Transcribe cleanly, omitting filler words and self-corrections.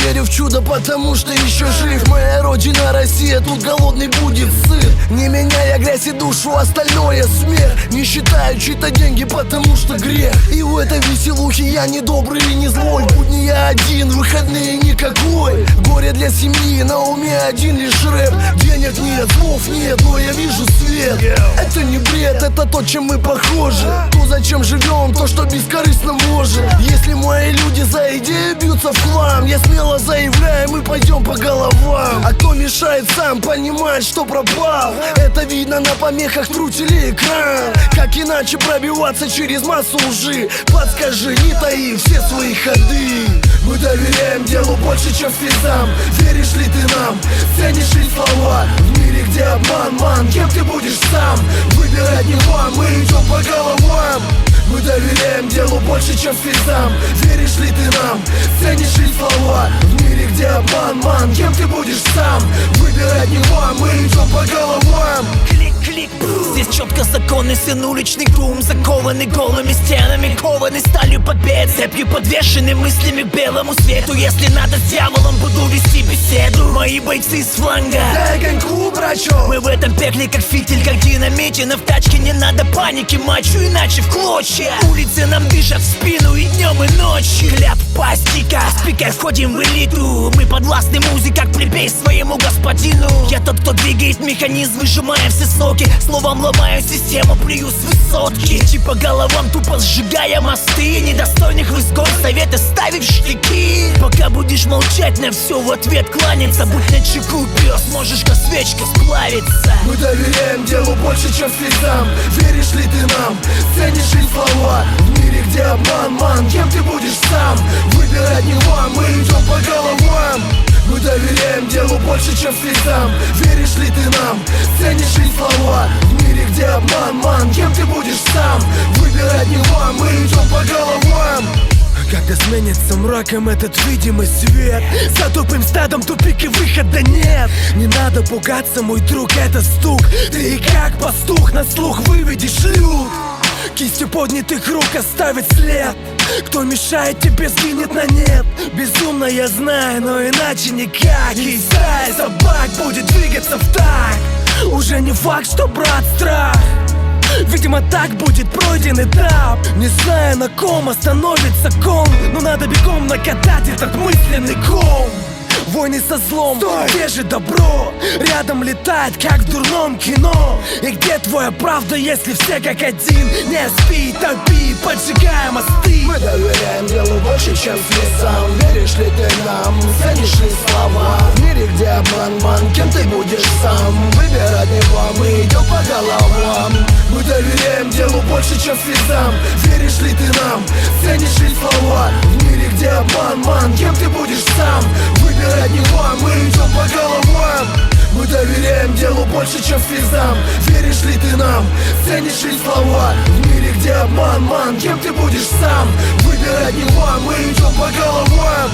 верю в чудо, потому что еще жив. Моя родина Россия, тут голодный будет сыр. Не меняя грязь и душу, остальное смерть. Не считаю чьи-то деньги, потому что грех. И в этой веселухе я не добрый и не злой. В будни я один, выходные никакой. Горе для семьи, на уме один лишь рэп. Денег нет, слов нет, но я вижу свет. Это не бред, это то, чем мы похожи. То, зачем живем, то, что бескорыстно можем. Если мои люди за идею бьются в хлам, я смело заявляю, мы пойдем по головам. А кто мешает сам понимать, что пропал? Это видно на помехах, тру телеэкран. Как иначе пробиваться через массу лжи? Подскажи, не таи все свои ходы. Мы доверяем делу больше, чем слезам. Веришь ли ты нам? Ценишь ли слова? В мире, где обман, ман, кем ты будешь сам? Выбирать не вам, мы идем по головам. Мы доверяем делу больше, чем слезам. Веришь ли ты нам? Ценишь ли слова? В мире, где обман, ман, кем ты будешь сам? Выбирать не вам, мы идем по головам. Клик-клик, здесь четко законный сын, уличный гум. Закованный голыми стенами, кованный сталью побед. Цепью подвешены мыслями к белому свету. Если надо, с дьяволом буду вести беседу. Мои бойцы с фланга, дай коньку, брачок. мы в этом пекле как фитиль, как динамите. Но в тачке не надо паники, мачу, иначе в клочья. Улицы нам дышат в спину и днем, и ночью. Кляп пастика, спикер, входим в элиту. Мы подвластны музыке, как плебей своему господину. Я тот, кто двигает механизм, выжимая все соки. Словом ломаю систему, плюю с высотки. Типа головам тупо сжигая мосты. Недостойных в изгой советы ставить в штыки. Пока будешь молчать, на все в ответ кланяться. Будь начеку, пес, можешь как свечка сплавиться. Мы доверяем делу больше, чем слезам. Веришь ли ты нам? Ценишь ли слова? В мире, где обман, ман, кем ты будешь сам? Выбирать не вам, мы идем по головам. Мы доверяем делу больше, чем слезам. Веришь ли ты нам? Ценишь ли слова? В мире, где обман, ман, кем ты будешь сам? Выбирать не вам, мы идем по головам. Когда сменится мраком этот видимый свет, за тупым стадом тупик и выхода нет. Не надо пугаться, мой друг, это стук. Ты и как пастух на слух выведешь люд. Кистью поднятых рук оставит след. Кто мешает тебе, сгинет на нет. Безумно я знаю, но иначе никак. И стая собак будет двигаться в такт. Уже не факт, что брат страх. Видимо, так будет пройден этап. Не знаю, на ком остановится ком, но надо бегом накатать этот мысленный ком. Войны со злом, где же добро? Рядом летает, как в дурном кино. И где твоя правда, если все как один? Не спи, топи, поджигай мосты. Мы доверяем делу больше, чем слезам. Веришь ли ты нам? Ценишь ли слова? В мире, где обман, ман, кем ты будешь сам? Выбирать не вам, мы идем по головам. Мы доверяем делу больше, чем слезам. Веришь ли ты нам? Ценишь ли слова? В мире, где обман, ман, кем ты будешь сам? Выбирать не вам, мы идем по головам. Мы доверяем делу больше, чем слезам. Веришь ли ты нам? Ценишь ли слова? В мире, где обман, ман, кем ты будешь сам? Выбирать не вам, мы идем по головам.